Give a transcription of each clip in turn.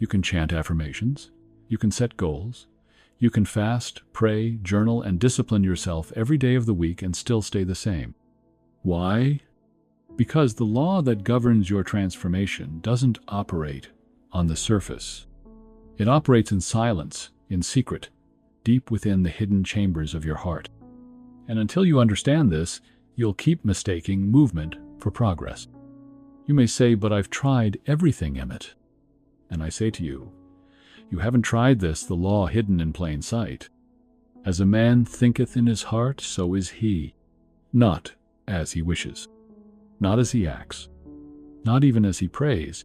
You can chant affirmations. You can set goals. You can fast, pray, journal, and discipline yourself every day of the week and still stay the same. Why? Because the law that governs your transformation doesn't operate on the surface. It operates in silence, in secret, deep within the hidden chambers of your heart. And until you understand this, you'll keep mistaking movement for progress. You may say, "But I've tried everything, Emmet." And I say to you, you haven't tried this, the law hidden in plain sight. As a man thinketh in his heart, so is he. Not as he wishes, not as he acts, not even as he prays,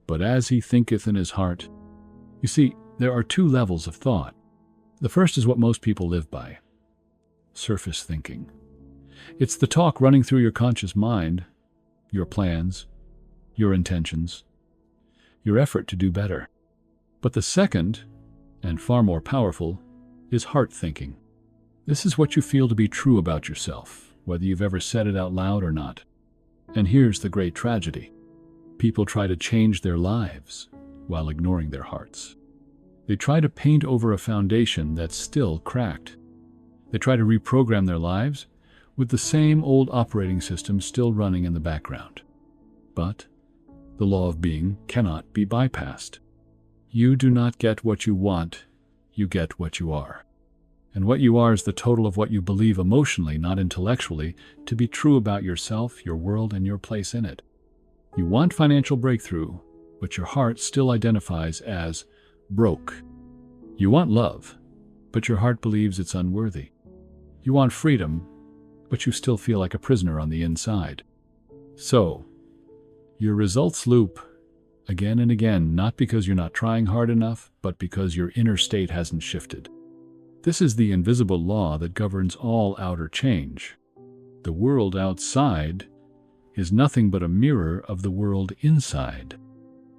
but as he thinketh in his heart. You see, there are two levels of thought. The first is what most people live by: surface thinking. It's the talk running through your conscious mind, your plans, your intentions, your effort to do better. But the second, and far more powerful, is heart thinking. This is what you feel to be true about yourself, whether you've ever said it out loud or not. And here's the great tragedy. People try to change their lives while ignoring their hearts. They try to paint over a foundation that's still cracked. They try to reprogram their lives with the same old operating system still running in the background. But the law of being cannot be bypassed. You do not get what you want, you get what you are. And what you are is the total of what you believe emotionally, not intellectually, to be true about yourself, your world, and your place in it. You want financial breakthrough, but your heart still identifies as broke. You want love, but your heart believes it's unworthy. You want freedom, but you still feel like a prisoner on the inside. So, your results loop again and again, not because you're not trying hard enough, but because your inner state hasn't shifted. This is the invisible law that governs all outer change. The world outside is nothing but a mirror of the world inside.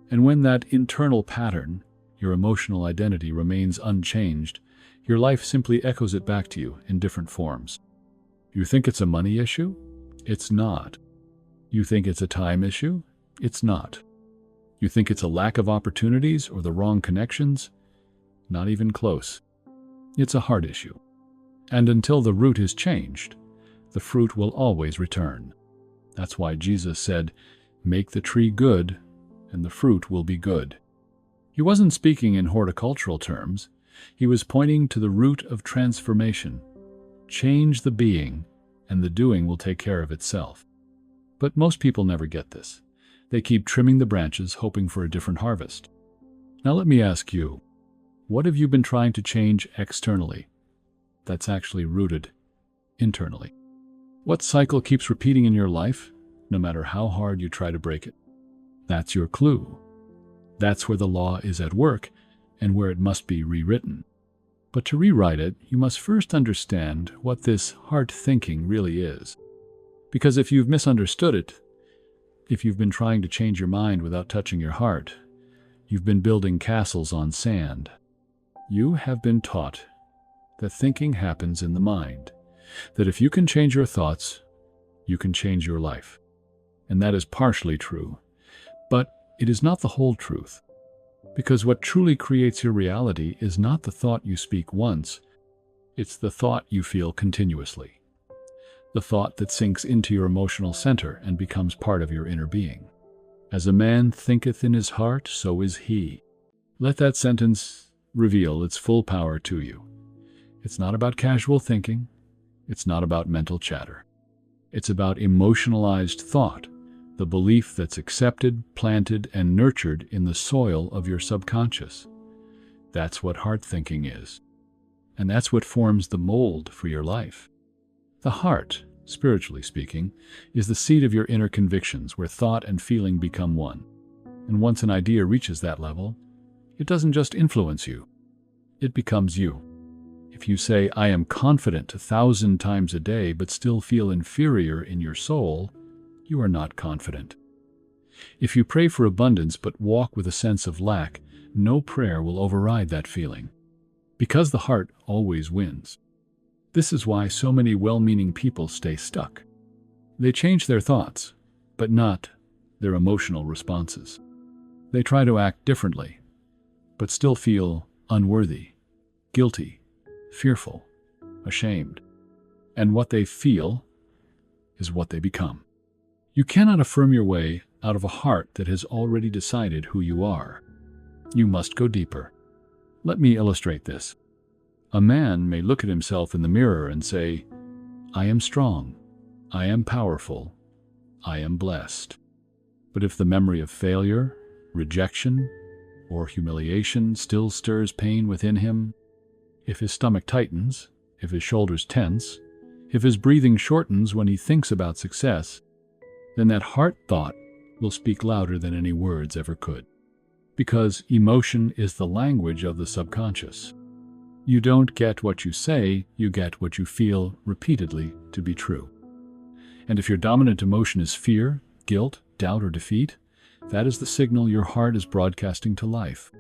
And when that internal pattern, your emotional identity, remains unchanged, your life simply echoes it back to you in different forms. You think it's a money issue? It's not. You think it's a time issue? It's not. You think it's a lack of opportunities or the wrong connections? Not even close. It's a heart issue. And until the root is changed, the fruit will always return. That's why Jesus said, "Make the tree good, and the fruit will be good." He wasn't speaking in horticultural terms. He was pointing to the root of transformation. Change the being, and the doing will take care of itself. But most people never get this. They keep trimming the branches, hoping for a different harvest. Now let me ask you, what have you been trying to change externally that's actually rooted internally? What cycle keeps repeating in your life, no matter how hard you try to break it? That's your clue. That's where the law is at work and where it must be rewritten. But to rewrite it, you must first understand what this heart thinking really is. Because if you've misunderstood it, if you've been trying to change your mind without touching your heart, you've been building castles on sand. You have been taught that thinking happens in the mind, that if you can change your thoughts, you can change your life. And that is partially true, but it is not the whole truth. Because what truly creates your reality is not the thought you speak once, it's the thought you feel continuously. The thought that sinks into your emotional center and becomes part of your inner being. As a man thinketh in his heart, so is he. Let that sentence reveal its full power to you. It's not about casual thinking. It's not about mental chatter. It's about emotionalized thought, the belief that's accepted, planted, and nurtured in the soil of your subconscious. That's what heart thinking is. And that's what forms the mold for your life. The heart, spiritually speaking, is the seat of your inner convictions where thought and feeling become one. And once an idea reaches that level, it doesn't just influence you, it becomes you. If you say, "I am confident 1,000 times a day," but still feel inferior in your soul, you are not confident. If you pray for abundance but walk with a sense of lack, no prayer will override that feeling. Because the heart always wins. This is why so many well-meaning people stay stuck. They change their thoughts, but not their emotional responses. They try to act differently, but still feel unworthy, guilty, fearful, ashamed. And what they feel is what they become. You cannot affirm your way out of a heart that has already decided who you are. You must go deeper. Let me illustrate this. A man may look at himself in the mirror and say, "I am strong, I am powerful, I am blessed." But if the memory of failure, rejection, or humiliation still stirs pain within him, if his stomach tightens, if his shoulders tense, if his breathing shortens when he thinks about success, then that heart thought will speak louder than any words ever could. Because emotion is the language of the subconscious. You don't get what you say, you get what you feel repeatedly to be true. And if your dominant emotion is fear, guilt, doubt, or defeat, that is the signal your heart is broadcasting to life.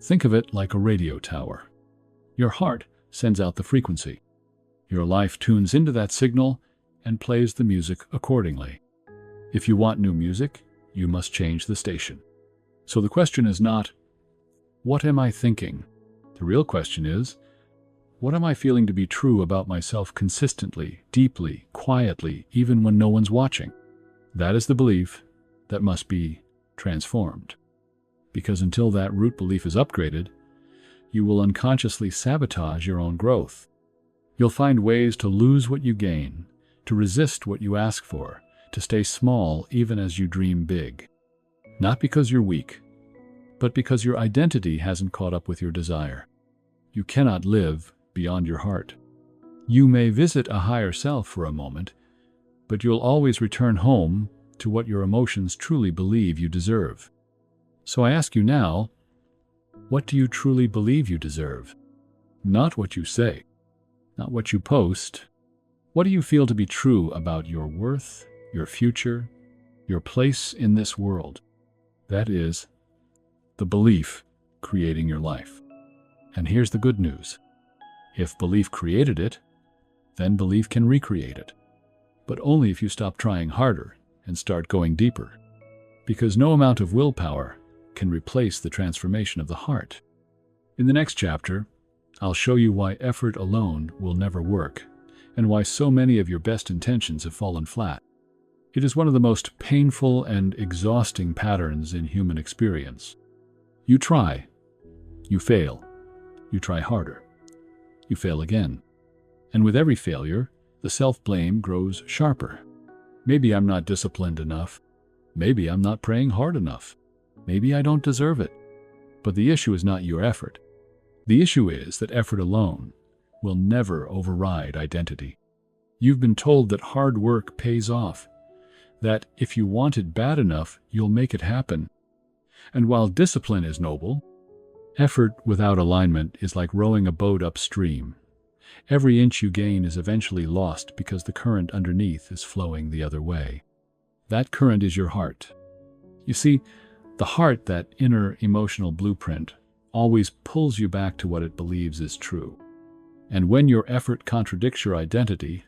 Think of it like a radio tower. Your heart sends out the frequency. Your life tunes into that signal and plays the music accordingly. If you want new music, you must change the station. So the question is not, what am I thinking? The real question is, what am I feeling to be true about myself consistently, deeply, quietly, even when no one's watching? That is the belief that must be transformed. Because until that root belief is upgraded, you will unconsciously sabotage your own growth. You'll find ways to lose what you gain, to resist what you ask for, to stay small even as you dream big. Not because you're weak, but because your identity hasn't caught up with your desire. You cannot live beyond your heart. You may visit a higher self for a moment, but you'll always return home to what your emotions truly believe you deserve. So I ask you now, what do you truly believe you deserve? Not what you say, not what you post. What do you feel to be true about your worth, your future, your place in this world? That is the belief creating your life. And here's the good news. If belief created it, then belief can recreate it. But only if you stop trying harder and start going deeper. Because no amount of willpower can replace the transformation of the heart. In the next chapter, I'll show you why effort alone will never work, and why so many of your best intentions have fallen flat. It is one of the most painful and exhausting patterns in human experience. You try, you fail, you try harder, you fail again. And with every failure, the self-blame grows sharper. Maybe I'm not disciplined enough. Maybe I'm not praying hard enough. Maybe I don't deserve it. But the issue is not your effort. The issue is that effort alone will never override identity. You've been told that hard work pays off, that if you want it bad enough, you'll make it happen. And while discipline is noble, effort without alignment is like rowing a boat upstream. Every inch you gain is eventually lost because the current underneath is flowing the other way. That current is your heart. You see, the heart, that inner emotional blueprint, always pulls you back to what it believes is true. And when your effort contradicts your identity,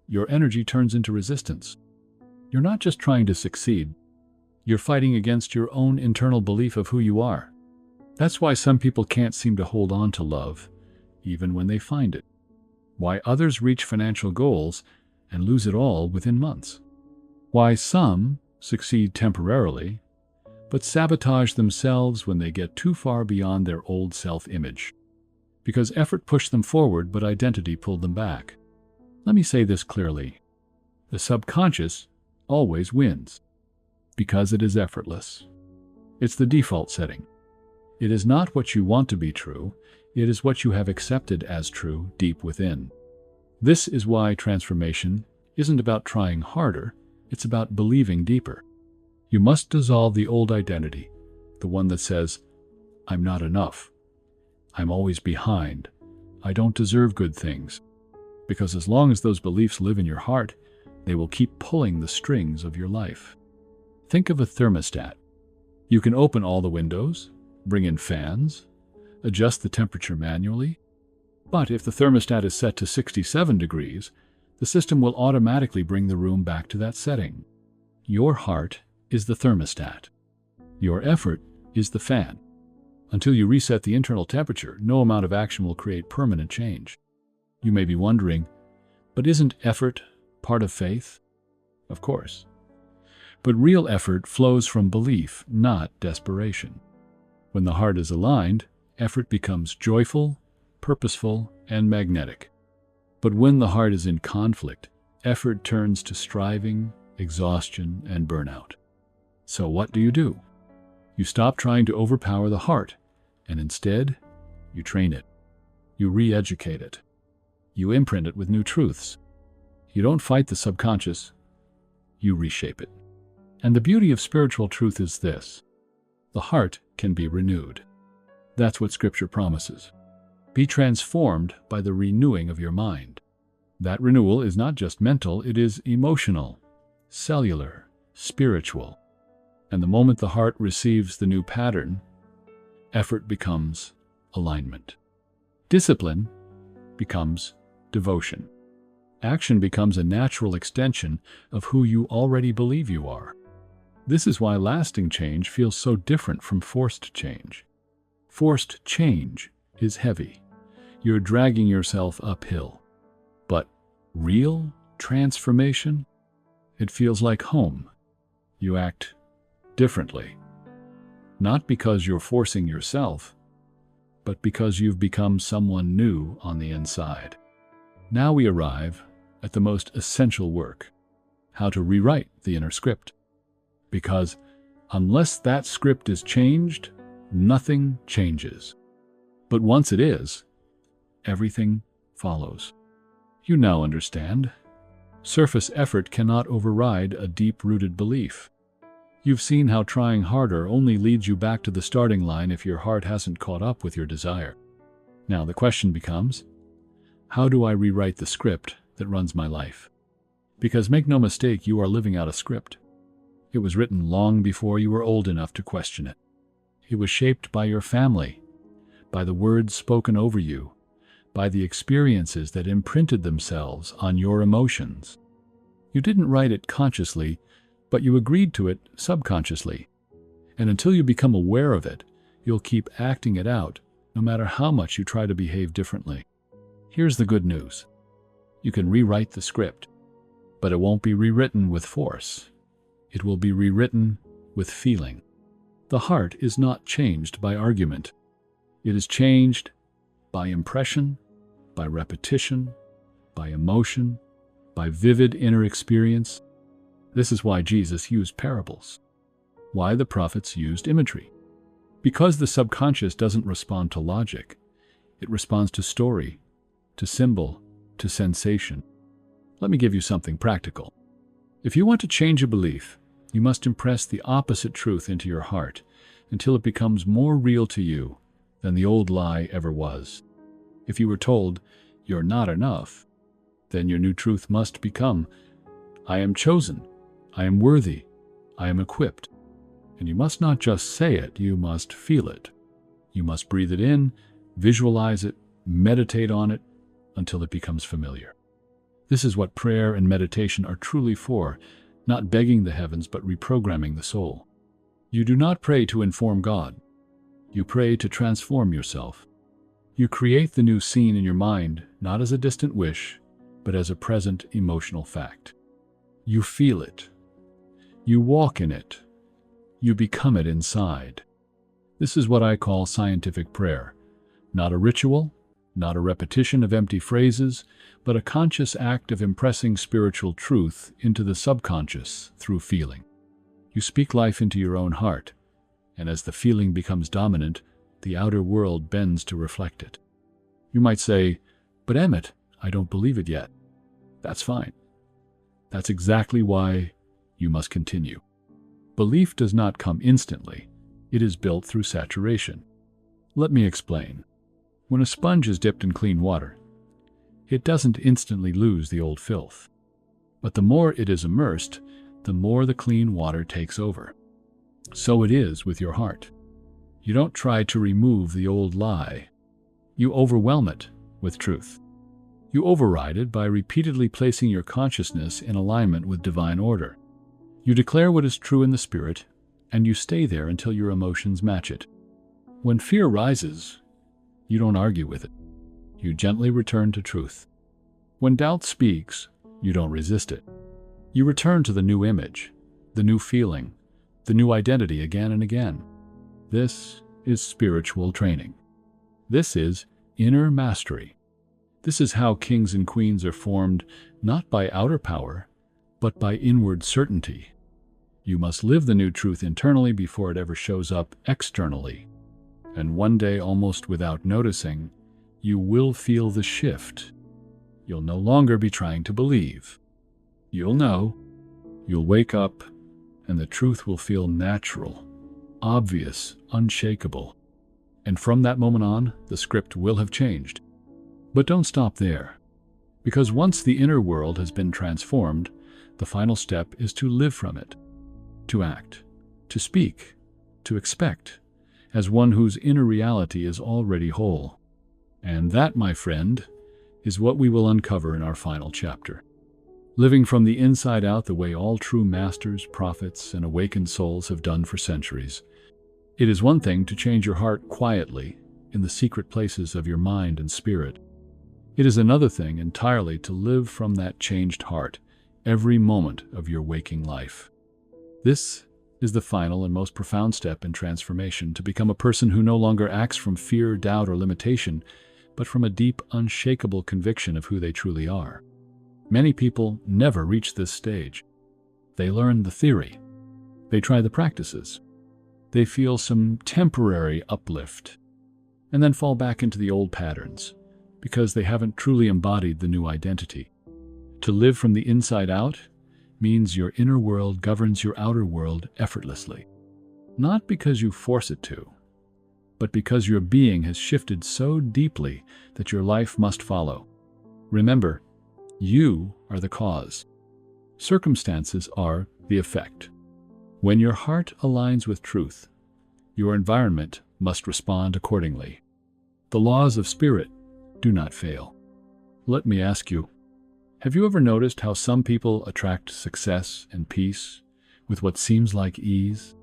your energy turns into resistance. You're not just trying to succeed. You're fighting against your own internal belief of who you are. That's why some people can't seem to hold on to love, even when they find it. Why others reach financial goals and lose it all within months. Why some succeed temporarily, but sabotage themselves when they get too far beyond their old self-image. Because effort pushed them forward, but identity pulled them back. Let me say this clearly. The subconscious always wins, because it is effortless. It's the default setting. It is not what you want to be true, it is what you have accepted as true deep within. This is why transformation isn't about trying harder, it's about believing deeper. You must dissolve the old identity, the one that says, I'm not enough, I'm always behind, I don't deserve good things. Because as long as those beliefs live in your heart, they will keep pulling the strings of your life. Think of a thermostat. You can open all the windows, bring in fans, adjust the temperature manually. But if the thermostat is set to 67 degrees, the system will automatically bring the room back to that setting. Your heart is the thermostat. Your effort is the fan. Until you reset the internal temperature, no amount of action will create permanent change. You may be wondering, but isn't effort part of faith? Of course. But real effort flows from belief, not desperation. When the heart is aligned, effort becomes joyful, purposeful, and magnetic. But when the heart is in conflict, effort turns to striving, exhaustion, and burnout. So what do? You stop trying to overpower the heart, and instead, you train it. You re-educate it. You imprint it with new truths. You don't fight the subconscious, you reshape it. And the beauty of spiritual truth is this: the heart can be renewed. That's what Scripture promises. Be transformed by the renewing of your mind. That renewal is not just mental, it is emotional, cellular, spiritual. And the moment the heart receives the new pattern, effort becomes alignment. Discipline becomes devotion. Action becomes a natural extension of who you already believe you are. This is why lasting change feels so different from forced change. Forced change is heavy. You're dragging yourself uphill. But real transformation? It feels like home. You act differently. Not because you're forcing yourself, but because you've become someone new on the inside. Now we arrive at the most essential work: how to rewrite the inner script. Because unless that script is changed, nothing changes. But once it is, everything follows. You now understand. Surface effort cannot override a deep-rooted belief. You've seen how trying harder only leads you back to the starting line if your heart hasn't caught up with your desire. Now the question becomes, how do I rewrite the script that runs my life? Because make no mistake, you are living out a script. It was written long before you were old enough to question it. It was shaped by your family, by the words spoken over you, by the experiences that imprinted themselves on your emotions. You didn't write it consciously, but you agreed to it subconsciously. And until you become aware of it, you'll keep acting it out, no matter how much you try to behave differently. Here's the good news. You can rewrite the script, but it won't be rewritten with force. It will be rewritten with feeling. The heart is not changed by argument. It is changed by impression, by repetition, by emotion, by vivid inner experience. This is why Jesus used parables, why the prophets used imagery. Because the subconscious doesn't respond to logic. It responds to story, to symbol, to sensation. Let me give you something practical. If you want to change a belief, you must impress the opposite truth into your heart until it becomes more real to you than the old lie ever was. If you were told, "You're not enough," then your new truth must become, "I am chosen, I am worthy, I am equipped." And you must not just say it, you must feel it. You must breathe it in, visualize it, meditate on it until it becomes familiar. This is what prayer and meditation are truly for, not begging the heavens but reprogramming the soul. You do not pray to inform God. You pray to transform yourself. You create the new scene in your mind, not as a distant wish, but as a present emotional fact. You feel it. You walk in it. You become it inside. This is what I call scientific prayer. Not a ritual, not a repetition of empty phrases, but a conscious act of impressing spiritual truth into the subconscious through feeling. You speak life into your own heart, and as the feeling becomes dominant, the outer world bends to reflect it. You might say, "But Emmet, I don't believe it yet." That's fine. That's exactly why you must continue. Belief does not come instantly. It is built through saturation. Let me explain. When a sponge is dipped in clean water, it doesn't instantly lose the old filth. But the more it is immersed, the more the clean water takes over. So it is with your heart. You don't try to remove the old lie. You overwhelm it with truth. You override it by repeatedly placing your consciousness in alignment with divine order. You declare what is true in the spirit, and you stay there until your emotions match it. When fear rises, you don't argue with it. You gently return to truth. When doubt speaks, you don't resist it. You return to the new image, the new feeling, the new identity again and again. This is spiritual training. This is inner mastery. This is how kings and queens are formed, not by outer power, but by inward certainty. You must live the new truth internally before it ever shows up externally. And one day, almost without noticing, you will feel the shift. You'll no longer be trying to believe. You'll know. You'll wake up, and the truth will feel natural, obvious, unshakable. And from that moment on, the script will have changed. But don't stop there. Because once the inner world has been transformed, the final step is to live from it, to act, to speak, to expect, as one whose inner reality is already whole. And that, my friend, is what we will uncover in our final chapter. Living from the inside out the way all true masters, prophets, and awakened souls have done for centuries. It is one thing to change your heart quietly in the secret places of your mind and spirit. It is another thing entirely to live from that changed heart every moment of your waking life. This is the final and most profound step in transformation, to become a person who no longer acts from fear, doubt, or limitation, but from a deep, unshakable conviction of who they truly are. Many people never reach this stage. They learn the theory. They try the practices. They feel some temporary uplift, and then fall back into the old patterns, because they haven't truly embodied the new identity. To live from the inside out means your inner world governs your outer world effortlessly. Not because you force it to, but because your being has shifted so deeply that your life must follow. Remember, you are the cause. Circumstances are the effect. When your heart aligns with truth, your environment must respond accordingly. The laws of spirit do not fail. Let me ask you, have you ever noticed how some people attract success and peace with what seems like ease?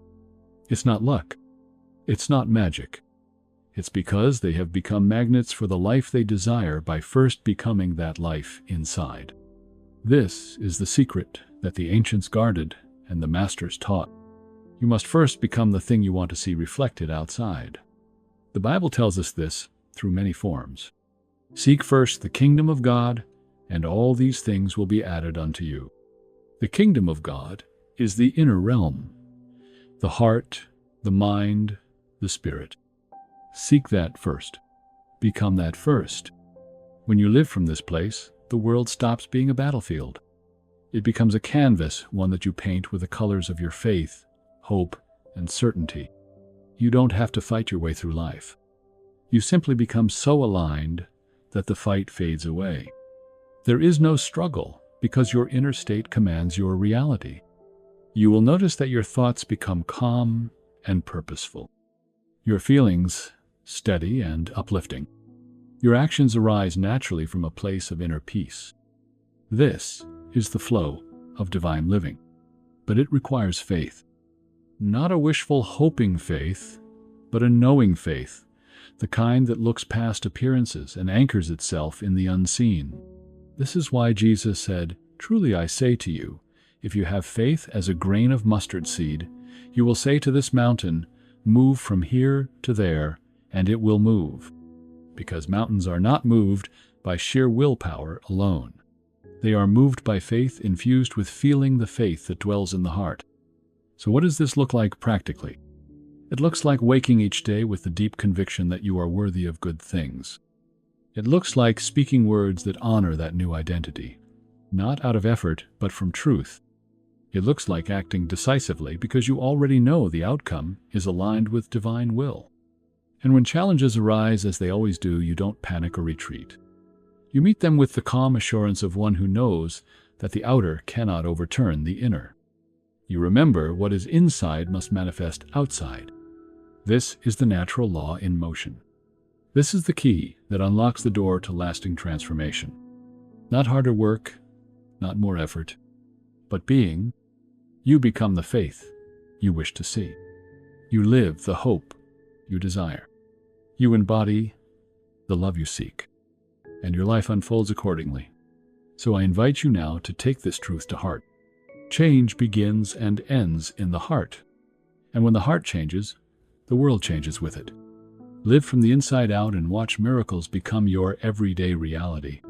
It's not luck. It's not magic. It's because they have become magnets for the life they desire by first becoming that life inside. This is the secret that the ancients guarded and the masters taught. You must first become the thing you want to see reflected outside. The Bible tells us this through many forms. Seek first the kingdom of God, and all these things will be added unto you. The kingdom of God is the inner realm, the heart, the mind, the spirit. Seek that first. Become that first. When you live from this place, the world stops being a battlefield. It becomes a canvas, one that you paint with the colors of your faith, hope, and certainty. You don't have to fight your way through life. You simply become so aligned that the fight fades away. There is no struggle because your inner state commands your reality. You will notice that your thoughts become calm and purposeful. Your feelings steady and uplifting. Your actions arise naturally from a place of inner peace. This is the flow of divine living, but it requires faith. Not a wishful hoping faith, but a knowing faith, the kind that looks past appearances and anchors itself in the unseen. This is why Jesus said, "Truly I say to you, if you have faith as a grain of mustard seed, you will say to this mountain, 'Move from here to there,' and it will move." Because mountains are not moved by sheer willpower alone. They are moved by faith infused with feeling the faith that dwells in the heart. So what does this look like practically? It looks like waking each day with the deep conviction that you are worthy of good things. It looks like speaking words that honor that new identity, not out of effort, but from truth. It looks like acting decisively because you already know the outcome is aligned with divine will. And when challenges arise, as they always do, you don't panic or retreat. You meet them with the calm assurance of one who knows that the outer cannot overturn the inner. You remember what is inside must manifest outside. This is the natural law in motion. This is the key that unlocks the door to lasting transformation. Not harder work, not more effort, but being, you become the faith you wish to see. You live the hope you desire. You embody the love you seek, and your life unfolds accordingly. So I invite you now to take this truth to heart. Change begins and ends in the heart. And when the heart changes, the world changes with it. Live from the inside out and watch miracles become your everyday reality.